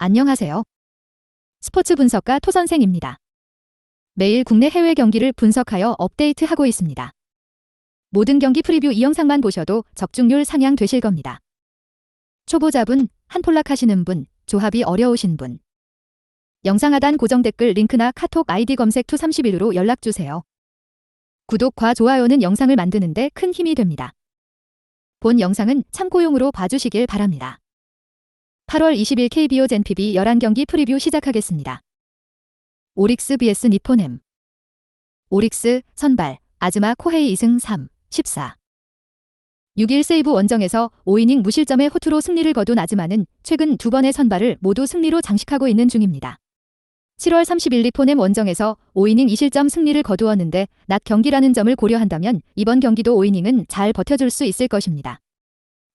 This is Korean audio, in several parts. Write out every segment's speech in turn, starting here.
안녕하세요. 스포츠 분석가 토선생입니다. 매일 국내 해외 경기를 분석하여 업데이트하고 있습니다. 모든 경기 프리뷰 이 영상만 보셔도 적중률 상향 되실 겁니다. 초보자분, 한폴락 하시는 분, 조합이 어려우신 분. 영상 하단 고정 댓글 링크나 카톡 아이디 검색 투31로 연락주세요. 구독과 좋아요는 영상을 만드는데 큰 힘이 됩니다. 본 영상은 참고용으로 봐주시길 바랍니다. 8월 20일 KBO 젠PB 11경기 프리뷰 시작하겠습니다. 오릭스 vs 니포넴. 오릭스, 선발, 아즈마 코헤이 2승 3, 14. 6일 세이브 원정에서 5이닝 무실점의 호투로 승리를 거둔 아즈마는 최근 두 번의 선발을 모두 승리로 장식하고 있는 중입니다. 7월 30일 니포넴 원정에서 5이닝 2실점 승리를 거두었는데 낮 경기라는 점을 고려한다면 이번 경기도 5이닝은 잘 버텨줄 수 있을 것입니다.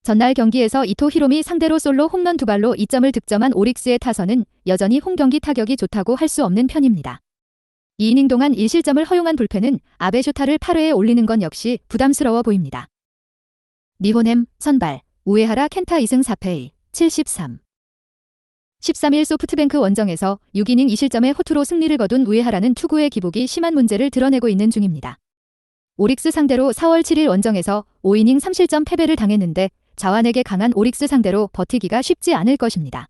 전날 경기에서 이토 히로미 상대로 솔로 홈런 2발로 2점을 득점한 오릭스의 타선은 여전히 홈경기 타격이 좋다고 할 수 없는 편입니다. 2이닝 동안 1실점을 허용한 불펜은 아베 슈타를 8회에 올리는 건 역시 부담스러워 보입니다. 니포넴, 선발, 우에하라 켄타 2승 4패, 73. 13일 소프트뱅크 원정에서 6이닝 2실점의 호투로 승리를 거둔 우에하라는 투구의 기복이 심한 문제를 드러내고 있는 중입니다. 오릭스 상대로 4월 7일 원정에서 5이닝 3실점 패배를 당했는데 자완에게 강한 오릭스 상대로 버티기가 쉽지 않을 것입니다.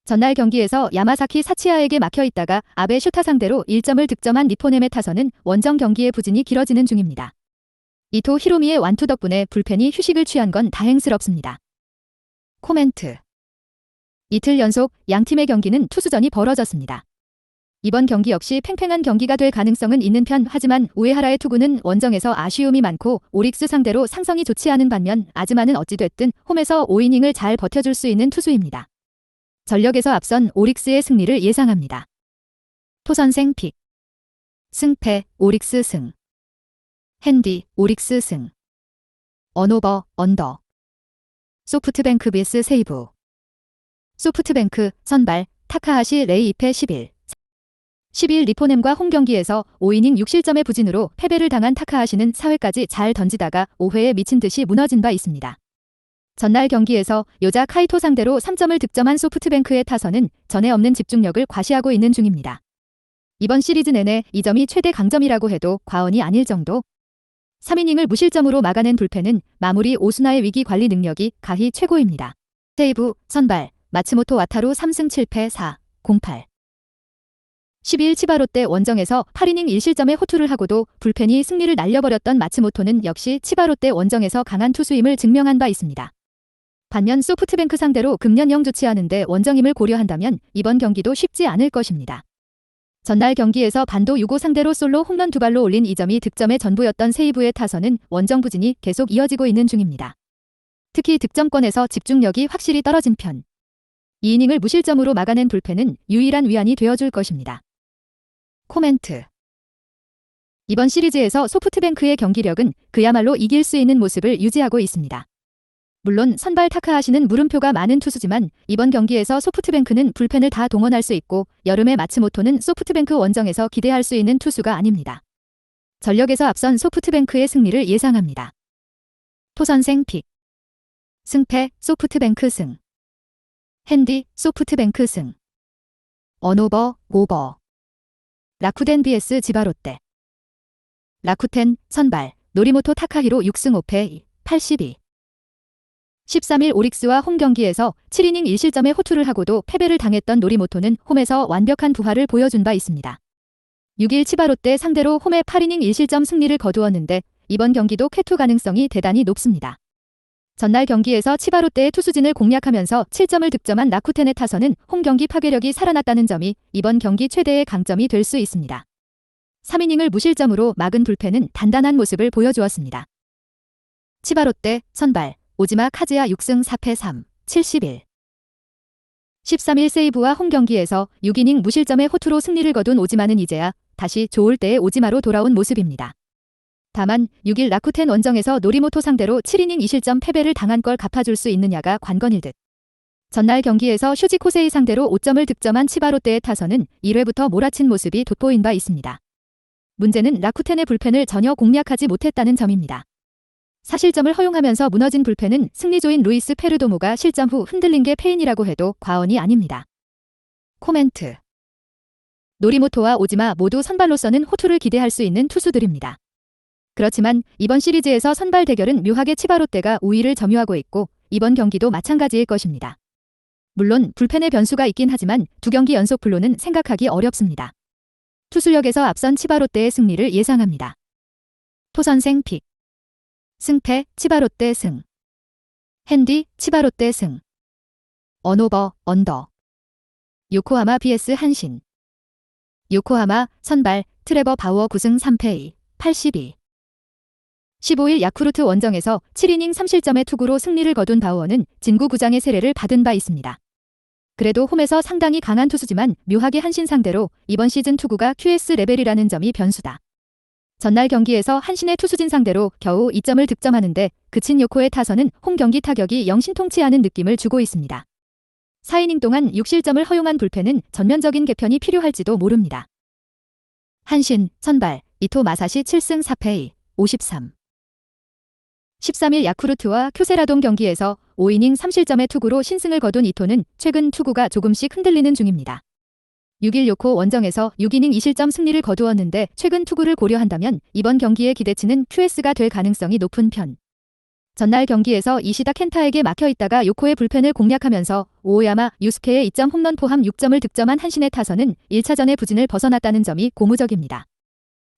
전날 경기에서 야마사키 사치아에게 막혀있다가 아베 슈타 상대로 1점을 득점한 니포넴의 타선은 원정 경기의 부진이 길어지는 중입니다. 이토 히로미의 완투 덕분에 불펜이 휴식을 취한 건 다행스럽습니다. 코멘트. 이틀 연속 양팀의 경기는 투수전이 벌어졌습니다. 이번 경기 역시 팽팽한 경기가 될 가능성은 있는 편 하지만 우에하라의 투구는 원정에서 아쉬움이 많고 오릭스 상대로 상성이 좋지 않은 반면 아즈마는 어찌됐든 홈에서 5이닝을 잘 버텨줄 수 있는 투수입니다. 전력에서 앞선 오릭스의 승리를 예상합니다. 토선생 픽. 승패, 오릭스 승. 핸디, 오릭스 승. 언오버, 언더. 소프트뱅크 vs 세이브. 소프트뱅크, 선발, 타카하시 레이 2패 11. 10일 니포넴과 홈경기에서 5이닝 6실점의 부진으로 패배를 당한 타카하시는 4회까지 잘 던지다가 5회에 미친 듯이 무너진 바 있습니다. 전날 경기에서 요자 카이토 상대로 3점을 득점한 소프트뱅크의 타선은 전에 없는 집중력을 과시하고 있는 중입니다. 이번 시리즈 내내 이 점이 최대 강점이라고 해도 과언이 아닐 정도. 3이닝을 무실점으로 막아낸 불펜은 마무리 오수나의 위기 관리 능력이 가히 최고입니다. 세이브, 선발, 마츠모토 와타루 3승 7패 4, 08. 12일 치바롯데 원정에서 8이닝 1실점의 호투를 하고도 불펜이 승리를 날려버렸던 마츠모토는 역시 치바롯데 원정에서 강한 투수임을 증명한 바 있습니다. 반면 소프트뱅크 상대로 금년영 좋지 않은데 원정임을 고려한다면 이번 경기도 쉽지 않을 것입니다. 전날 경기에서 반도 6호 상대로 솔로 홈런 2발로 올린 2점이 득점의 전부였던 세이브의 타선은 원정 부진이 계속 이어지고 있는 중입니다. 특히 득점권에서 집중력이 확실히 떨어진 편. 2이닝을 무실점으로 막아낸 불펜은 유일한 위안이 되어줄 것입니다. 코멘트. 이번 시리즈에서 소프트뱅크의 경기력은 그야말로 이길 수 있는 모습을 유지하고 있습니다. 물론 선발 타카하시는 물음표가 많은 투수지만 이번 경기에서 소프트뱅크는 불펜을 다 동원할 수 있고 여름의 마츠모토는 소프트뱅크 원정에서 기대할 수 있는 투수가 아닙니다. 전력에서 앞선 소프트뱅크의 승리를 예상합니다. 토선생 픽. 승패, 소프트뱅크 승. 핸디, 소프트뱅크 승. 언오버, 오버. 라쿠텐 vs 지바롯데. 라쿠텐, 선발, 노리모토 타카히로 6승 5패 82. 13일 오릭스와 홈경기에서 7이닝 1실점의 호투를 하고도 패배를 당했던 노리모토는 홈에서 완벽한 부하를 보여준 바 있습니다. 6일 치바롯데 상대로 홈에 8이닝 1실점 승리를 거두었는데 이번 경기도 쾌투 가능성이 대단히 높습니다. 전날 경기에서 치바롯데의 투수진을 공략하면서 7점을 득점한 라쿠텐의 타선은 홈경기 파괴력이 살아났다는 점이 이번 경기 최대의 강점이 될 수 있습니다. 3이닝을 무실점으로 막은 불펜은 단단한 모습을 보여주었습니다. 치바롯데, 선발, 오지마 카즈야 6승 4패 3, 71. 13일 세이브와 홈경기에서 6이닝 무실점의 호투로 승리를 거둔 오지마는 이제야 다시 좋을 때의 오지마로 돌아온 모습입니다. 다만 6일 라쿠텐 원정에서 노리모토 상대로 7이닝 2실점 패배를 당한 걸 갚아줄 수 있느냐가 관건일 듯. 전날 경기에서 슈지 코세이 상대로 5점을 득점한 치바롯데의 타선은 1회부터 몰아친 모습이 돋보인 바 있습니다. 문제는 라쿠텐의 불펜을 전혀 공략하지 못했다는 점입니다. 사실점을 허용하면서 무너진 불펜은 승리조인 루이스 페르도모가 실점 후 흔들린 게 패인이라고 해도 과언이 아닙니다. 코멘트. 노리모토와 오지마 모두 선발로서는 호투를 기대할 수 있는 투수들입니다. 그렇지만 이번 시리즈에서 선발 대결은 묘하게 치바롯데가 우위를 점유하고 있고 이번 경기도 마찬가지일 것입니다. 물론 불펜의 변수가 있긴 하지만 두 경기 연속 불로는 생각하기 어렵습니다. 투수력에서 앞선 치바롯데의 승리를 예상합니다. 토선생 픽. 승패 치바롯데 승. 핸디 치바롯데 승. 언오버 언더. 요코하마 vs 한신. 요코하마 선발 트레버 바우어 9승 3패 82. 15일 야쿠르트 원정에서 7이닝 3실점의 투구로 승리를 거둔 바우어는 진구 구장의 세례를 받은 바 있습니다. 그래도 홈에서 상당히 강한 투수지만 묘하게 한신 상대로 이번 시즌 투구가 QS 레벨이라는 점이 변수다. 전날 경기에서 한신의 투수진 상대로 겨우 2점을 득점하는데 그친 요코의 타선은 홈 경기 타격이 영 신통치 않은 느낌을 주고 있습니다. 4이닝 동안 6실점을 허용한 불펜은 전면적인 개편이 필요할지도 모릅니다. 한신 선발 이토 마사시 7승 4패 53. 13일 야쿠르트와 쿄세라돔 경기에서 5이닝 3실점의 투구로 신승을 거둔 이토는 최근 투구가 조금씩 흔들리는 중입니다. 6일 요코 원정에서 6이닝 2실점 승리를 거두었는데 최근 투구를 고려한다면 이번 경기의 기대치는 QS가 될 가능성이 높은 편. 전날 경기에서 이시다 켄타에게 막혀있다가 요코의 불펜을 공략하면서 오오야마 유스케의 2점 홈런 포함 6점을 득점한 한신의 타선은 1차전의 부진을 벗어났다는 점이 고무적입니다.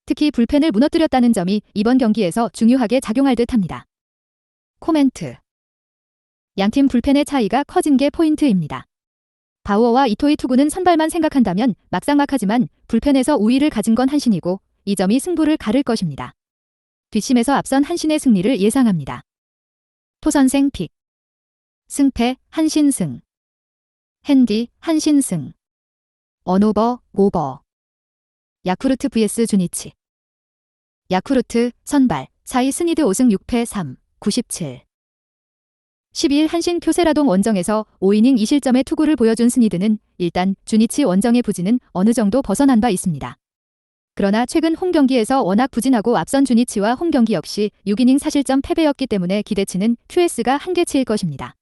특히 불펜을 무너뜨렸다는 점이 이번 경기에서 중요하게 작용할 듯합니다. 코멘트. 양팀 불펜의 차이가 커진 게 포인트입니다. 바우어와 이토의 투구는 선발만 생각한다면 막상막하지만 불펜에서 우위를 가진 건 한신이고 이 점이 승부를 가를 것입니다. 뒷심에서 앞선 한신의 승리를 예상합니다. 토선생 픽. 승패 한신 승. 핸디 한신 승. 언오버 오버. 야쿠르트 vs 주니치. 야쿠르트 선발 4위 스니드 5승 6패 3 97. 12일 한신 쿄세라돔 원정에서 5이닝 2실점의 투구를 보여준 스니드는 일단 주니치 원정의 부진은 어느 정도 벗어난 바 있습니다. 그러나 최근 홈 경기에서 워낙 부진하고 앞선 주니치와 홈 경기 역시 6이닝 4실점 패배였기 때문에 기대치는 QS가 한계치일 것입니다.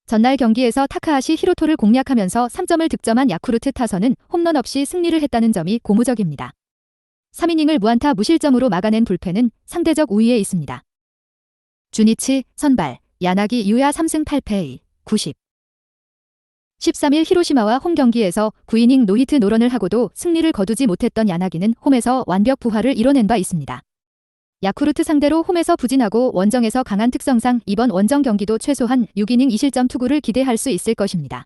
전날 경기에서 타카하시 히로토를 공략하면서 3점을 득점한 야쿠르트 타선은 홈런 없이 승리를 했다는 점이 고무적입니다. 3이닝을 무안타 무실점으로 막아낸 불펜은 상대적 우위에 있습니다. 주니치 선발 야나기 유야 3승 8패 90. 13일 히로시마와 홈 경기에서 9이닝 노히트 노런을 하고도 승리를 거두지 못했던 야나기는 홈에서 완벽 부활을 이뤄낸 바 있습니다. 야쿠르트 상대로 홈에서 부진하고 원정에서 강한 특성상 이번 원정 경기도 최소한 6이닝 2실점 투구를 기대할 수 있을 것입니다.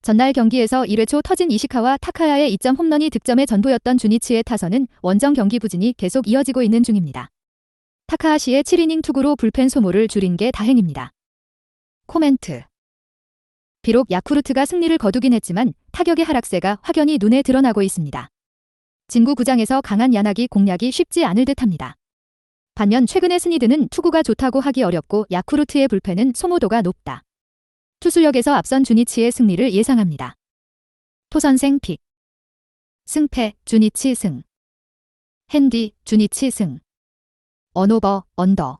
전날 경기에서 1회 초 터진 이시카와 타카야의 2점 홈런이 득점의 전부였던 주니치의 타선은 원정 경기 부진이 계속 이어지고 있는 중입니다. 타카하시의 7이닝 투구로 불펜 소모를 줄인 게 다행입니다. 코멘트. 비록 야쿠르트가 승리를 거두긴 했지만 타격의 하락세가 확연히 눈에 드러나고 있습니다. 진구 구장에서 강한 야나기 공략이 쉽지 않을 듯합니다. 반면 최근의 스니드는 투구가 좋다고 하기 어렵고 야쿠르트의 불펜은 소모도가 높다. 투수력에서 앞선 주니치의 승리를 예상합니다. 토선생 픽. 승패 주니치 승. 핸디 주니치 승. 언오버 언더.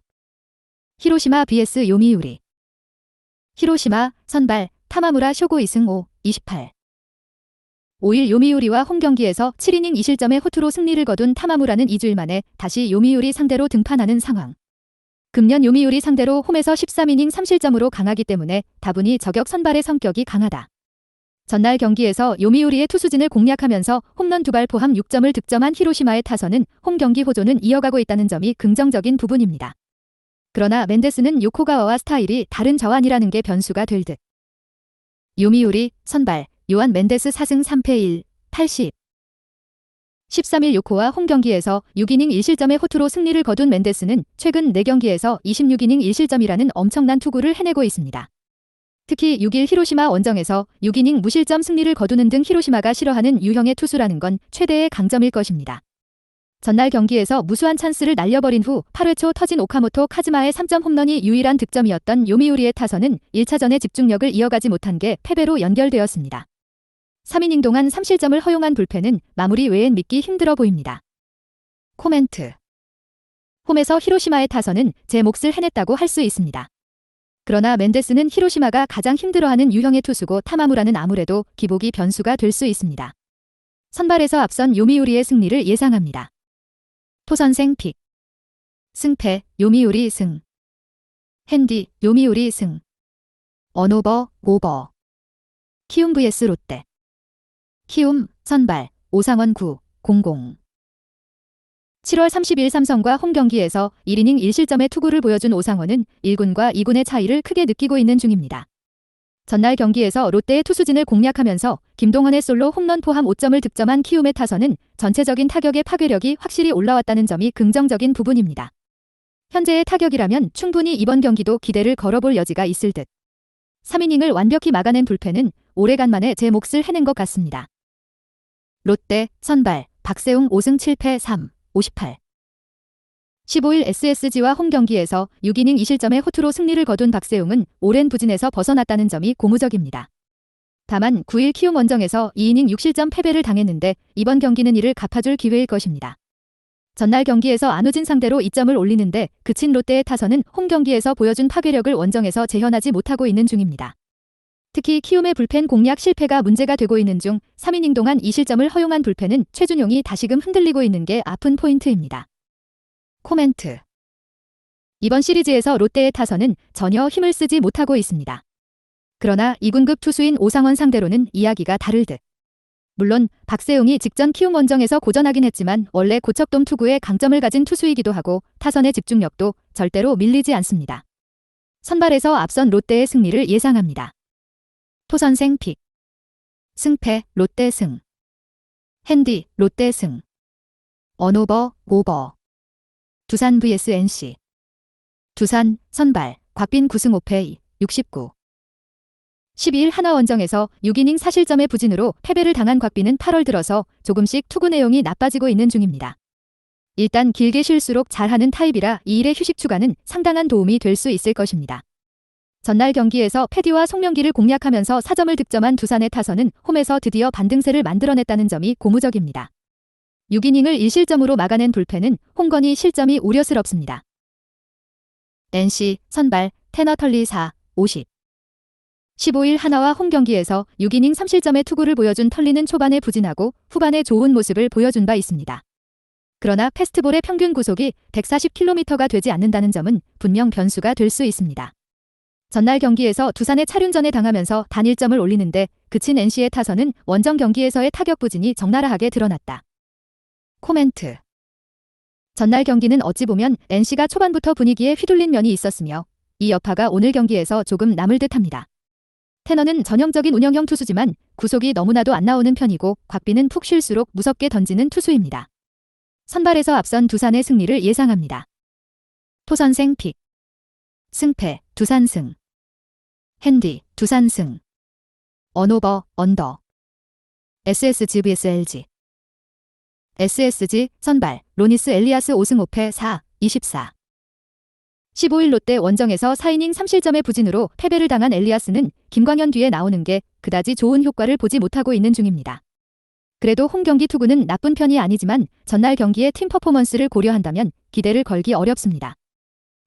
히로시마 vs 요미우리. 히로시마 선발 타마무라 쇼고 2승 5 28. 5일 요미우리와 홈 경기에서 7이닝 2실점의 호투로 승리를 거둔 타마무라는 2주일 만에 다시 요미우리 상대로 등판하는 상황. 금년 요미우리 상대로 홈에서 13이닝 3실점으로 강하기 때문에 다분히 저격 선발의 성격이 강하다. 전날 경기에서 요미우리의 투수진을 공략하면서 홈런 2발 포함 6점을 득점한 히로시마의 타선은 홈 경기 호조는 이어가고 있다는 점이 긍정적인 부분입니다. 그러나 멘데스는 요코가와와 스타일이 다른 저완이라는 게 변수가 될 듯. 요미우리 선발 요한 멘데스 4승 3패 1 80. 13일 요코와 홈 경기에서 6이닝 1실점의 호투로 승리를 거둔 멘데스는 최근 4경기에서 26이닝 1실점이라는 엄청난 투구를 해내고 있습니다. 특히 6일 히로시마 원정에서 6이닝 무실점 승리를 거두는 등 히로시마가 싫어하는 유형의 투수라는 건 최대의 강점일 것입니다. 전날 경기에서 무수한 찬스를 날려버린 후 8회 초 터진 오카모토 카즈마의 3점 홈런이 유일한 득점이었던 요미우리의 타선은 1차전의 집중력을 이어가지 못한 게 패배로 연결되었습니다. 3이닝 동안 3실점을 허용한 불펜은 마무리 외엔 믿기 힘들어 보입니다. 코멘트. 홈에서 히로시마의 타선은 제 몫을 해냈다고 할 수 있습니다. 그러나 멘데스는 히로시마가 가장 힘들어하는 유형의 투수고 타마무라는 아무래도 기복이 변수가 될 수 있습니다. 선발에서 앞선 요미우리의 승리를 예상합니다. 토선생 픽. 승패 요미우리 승. 핸디 요미우리 승. 언오버 오버. 키움 vs 롯데. 키움 선발 오상원 9, 00. 7월 30일 삼성과 홈 경기에서 1이닝 1실점의 투구를 보여준 오상원은 1군과 2군의 차이를 크게 느끼고 있는 중입니다. 전날 경기에서 롯데의 투수진을 공략하면서 김동헌의 솔로 홈런 포함 5점을 득점한 키움의 타선은 전체적인 타격의 파괴력이 확실히 올라왔다는 점이 긍정적인 부분입니다. 현재의 타격이라면 충분히 이번 경기도 기대를 걸어볼 여지가 있을 듯. 3이닝을 완벽히 막아낸 불펜은 오래간만에 제 몫을 해낸 것 같습니다. 롯데 선발 박세웅 5승 7패 3, 58. 15일 SSG와 홈 경기에서 6이닝 2실점의 호투로 승리를 거둔 박세웅은 오랜 부진에서 벗어났다는 점이 고무적입니다. 다만 9일 키움 원정에서 2이닝 6실점 패배를 당했는데 이번 경기는 이를 갚아줄 기회일 것입니다. 전날 경기에서 안우진 상대로 2점을 올리는데 그친 롯데의 타선은 홈 경기에서 보여준 파괴력을 원정에서 재현하지 못하고 있는 중입니다. 특히 키움의 불펜 공략 실패가 문제가 되고 있는 중 3이닝 동안 2실점을 허용한 불펜은 최준용이 다시금 흔들리고 있는 게 아픈 포인트입니다. 코멘트. 이번 시리즈에서 롯데의 타선은 전혀 힘을 쓰지 못하고 있습니다. 그러나 2군급 투수인 오상원 상대로는 이야기가 다를 듯. 물론 박세웅이 직전 키움 원정에서 고전하긴 했지만 원래 고척돔 투구에 강점을 가진 투수이기도 하고 타선의 집중력도 절대로 밀리지 않습니다. 선발에서 앞선 롯데의 승리를 예상합니다. 토선생 픽. 승패 롯데 승. 핸디 롯데 승. 언오버 오버. 두산 vs NC. 두산 선발 곽빈 9승 5패 69. 12일 하나원정에서 6이닝 4실점의 부진으로 패배를 당한 곽빈은 8월 들어서 조금씩 투구 내용이 나빠지고 있는 중입니다. 일단 길게 쉴수록 잘하는 타입이라 2일의 휴식 추가는 상당한 도움이 될 수 있을 것입니다. 전날 경기에서 패디와 송명기를 공략하면서 4점을 득점한 두산의 타선은 홈에서 드디어 반등세를 만들어냈다는 점이 고무적입니다. 6이닝을 1실점으로 막아낸 불펜은 홍건희 실점이 우려스럽습니다. NC 선발 테너 털리 4, 50. 15일 하나와 홈 경기에서 6이닝 3실점의 투구를 보여준 털리는 초반에 부진하고 후반에 좋은 모습을 보여준 바 있습니다. 그러나 패스트볼의 평균 구속이 140km가 되지 않는다는 점은 분명 변수가 될 수 있습니다. 전날 경기에서 두산의 차륜전에 당하면서 단 1점을 올리는데 그친 NC의 타선은 원정 경기에서의 타격 부진이 적나라하게 드러났다. 코멘트. 전날 경기는 어찌 보면 NC가 초반부터 분위기에 휘둘린 면이 있었으며 이 여파가 오늘 경기에서 조금 남을 듯합니다. 테너는 전형적인 운영형 투수지만 구속이 너무나도 안 나오는 편이고 곽빈은 푹 쉴수록 무섭게 던지는 투수입니다. 선발에서 앞선 두산의 승리를 예상합니다. 토선생 픽. 승패 두산 승. 핸디 두산 승. 언오버 언더. SSG vs LG. SSG 선발 로니스 엘리아스 5승 5패 4, 24. 15일 롯데 원정에서 4이닝 3실점의 부진으로 패배를 당한 엘리아스는 김광현 뒤에 나오는 게 그다지 좋은 효과를 보지 못하고 있는 중입니다. 그래도 홈 경기 투구는 나쁜 편이 아니지만 전날 경기의 팀 퍼포먼스를 고려한다면 기대를 걸기 어렵습니다.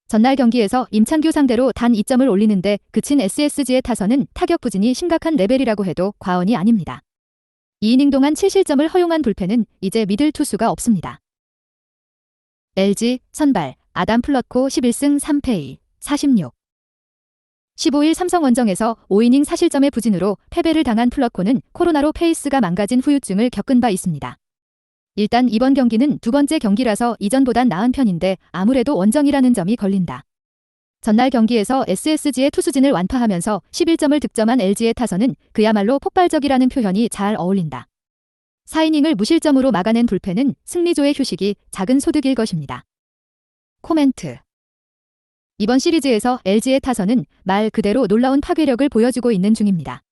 전날 경기에서 임창규 상대로 단 2점을 올리는데 그친 SSG의 타선은 타격 부진이 심각한 레벨이라고 해도 과언이 아닙니다. 2이닝 동안 7실점을 허용한 불펜은 이제 믿을 투수가 없습니다. LG 선발 아담 플러코 11승 3패 46. 15일 삼성 원정에서 5이닝 4실점의 부진으로 패배를 당한 플러코는 코로나로 페이스가 망가진 후유증을 겪은 바 있습니다. 일단 이번 경기는 두 번째 경기라서 이전보단 나은 편인데 아무래도 원정이라는 점이 걸린다. 전날 경기에서 SSG의 투수진을 완파하면서 11점을 득점한 LG의 타선은 그야말로 폭발적이라는 표현이 잘 어울린다. 4이닝을 무실점으로 막아낸 불펜은 승리조의 휴식이 작은 소득일 것입니다. 코멘트. 이번 시리즈에서 LG의 타선은 말 그대로 놀라운 파괴력을 보여주고 있는 중입니다.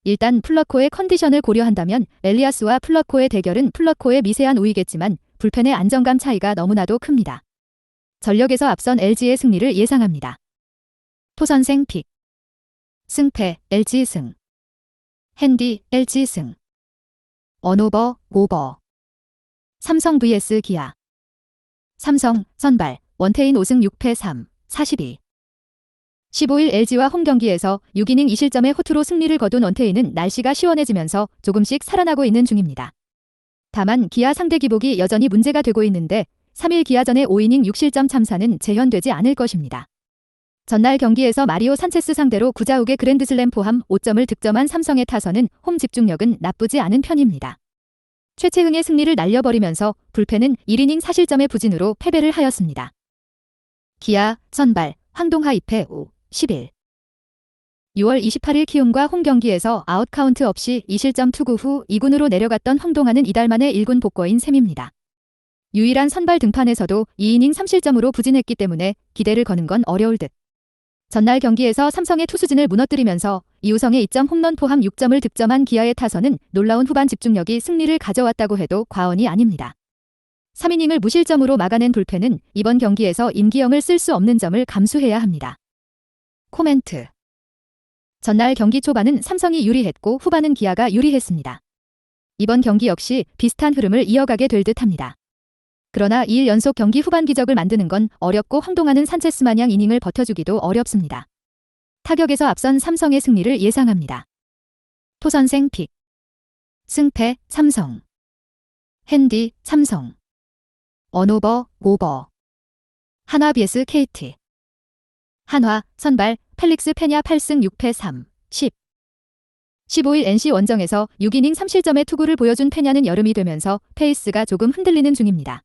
일단 플러코의 컨디션을 고려한다면 엘리아스와 플러코의 대결은 플러코의 미세한 우위겠지만 불펜의 안정감 차이가 너무나도 큽니다. 전력에서 앞선 LG의 승리를 예상합니다. 토선생 픽. 승패 LG 승. 핸디 LG 승. 언오버 오버. 삼성 vs 기아. 삼성 선발 원태인 5승 6패 3, 42. 15일 LG와 홈 경기에서 6이닝 2실점의 호투로 승리를 거둔 원태인은 날씨가 시원해지면서 조금씩 살아나고 있는 중입니다. 다만 기아 상대 기복이 여전히 문제가 되고 있는데 3일 기아전의 5이닝 6실점 참사는 재현되지 않을 것입니다. 전날 경기에서 마리오 산체스 상대로 9자욱의 그랜드슬램 포함 5점을 득점한 삼성의 타선은 홈 집중력은 나쁘지 않은 편입니다. 최채흥의 승리를 날려버리면서 불펜은 1이닝 4실점의 부진으로 패배를 하였습니다. 기아 선발 황동하 2패 5, 10일 6월 28일 키움과 홈 경기에서 아웃 카운트 없이 2실점 투구 후 2군으로 내려갔던 황동하는 이달 만에 1군 복거인 셈입니다. 유일한 선발 등판에서도 2이닝 3실점으로 부진했기 때문에 기대를 거는 건 어려울 듯. 전날 경기에서 삼성의 투수진을 무너뜨리면서 이우성의 2점 홈런 포함 6점을 득점한 기아의 타선은 놀라운 후반 집중력이 승리를 가져왔다고 해도 과언이 아닙니다. 3이닝을 무실점으로 막아낸 불펜은 이번 경기에서 임기영을 쓸 수 없는 점을 감수해야 합니다. 코멘트. 전날 경기 초반은 삼성이 유리했고 후반은 기아가 유리했습니다. 이번 경기 역시 비슷한 흐름을 이어가게 될 듯합니다. 그러나 2일 연속 경기 후반 기적을 만드는 건 어렵고 황동하는 산체스 마냥 이닝을 버텨주기도 어렵습니다. 타격에서 앞선 삼성의 승리를 예상합니다. 토선생 픽. 승패 삼성. 핸디 삼성. 언오버 오버. 한화 vs KT. 한화 선발 펠릭스 페냐 8승 6패 3, 10. 15일 NC 원정에서 6이닝 3실점의 투구를 보여준 페냐는 여름이 되면서 페이스가 조금 흔들리는 중입니다.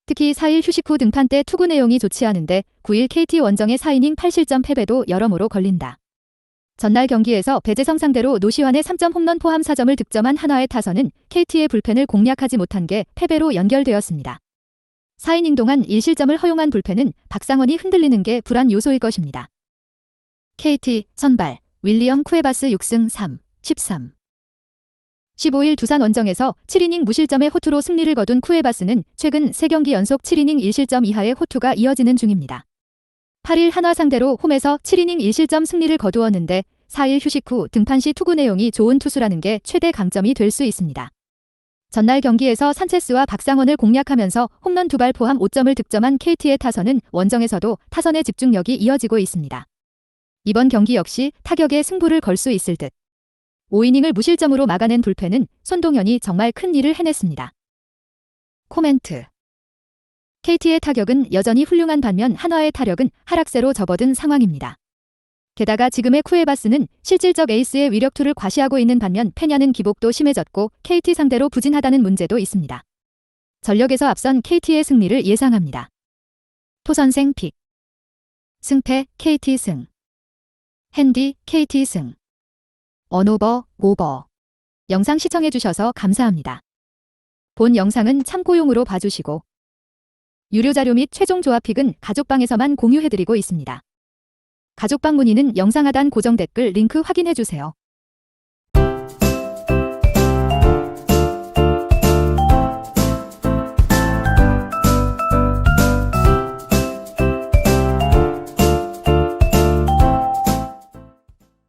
특히 4일 휴식 후 등판 때 투구 내용이 좋지 않은데 9일 KT 원정의 4이닝 8실점 패배도 여러모로 걸린다. 전날 경기에서 배재성 상대로 노시환의 3점 홈런 포함 4점을 득점한 한화의 타선은 KT의 불펜을 공략하지 못한 게 패배로 연결되었습니다. 4이닝 동안 1실점을 허용한 불펜은 박상원이 흔들리는 게 불안 요소일 것입니다. KT 선발 윌리엄 쿠에바스 6승 3, 13. 15일 두산 원정에서 7이닝 무실점의 호투로 승리를 거둔 쿠에바스는 최근 3경기 연속 7이닝 1실점 이하의 호투가 이어지는 중입니다. 8일 한화 상대로 홈에서 7이닝 1실점 승리를 거두었는데 4일 휴식 후 등판 시 투구 내용이 좋은 투수라는 게 최대 강점이 될 수 있습니다. 전날 경기에서 산체스와 박상원을 공략하면서 홈런 2발 포함 5점을 득점한 KT의 타선은 원정에서도 타선의 집중력이 이어지고 있습니다. 이번 경기 역시 타격에 승부를 걸 수 있을 듯. 5이닝을 무실점으로 막아낸 불펜은 손동현이 정말 큰 일을 해냈습니다. 코멘트. KT의 타격은 여전히 훌륭한 반면 한화의 타력은 하락세로 접어든 상황입니다. 게다가 지금의 쿠에바스는 실질적 에이스의 위력투를 과시하고 있는 반면 페냐는 기복도 심해졌고 KT 상대로 부진하다는 문제도 있습니다. 전력에서 앞선 KT의 승리를 예상합니다. 토선생 픽. 승패 KT 승. 핸디 KT 승. 언오버 오버. 영상 시청해주셔서 감사합니다. 본 영상은 참고용으로 봐주시고 유료 자료 및 최종 조합픽은 가족방에서만 공유해드리고 있습니다. 가족방 문의는 영상 하단 고정 댓글 링크 확인해주세요.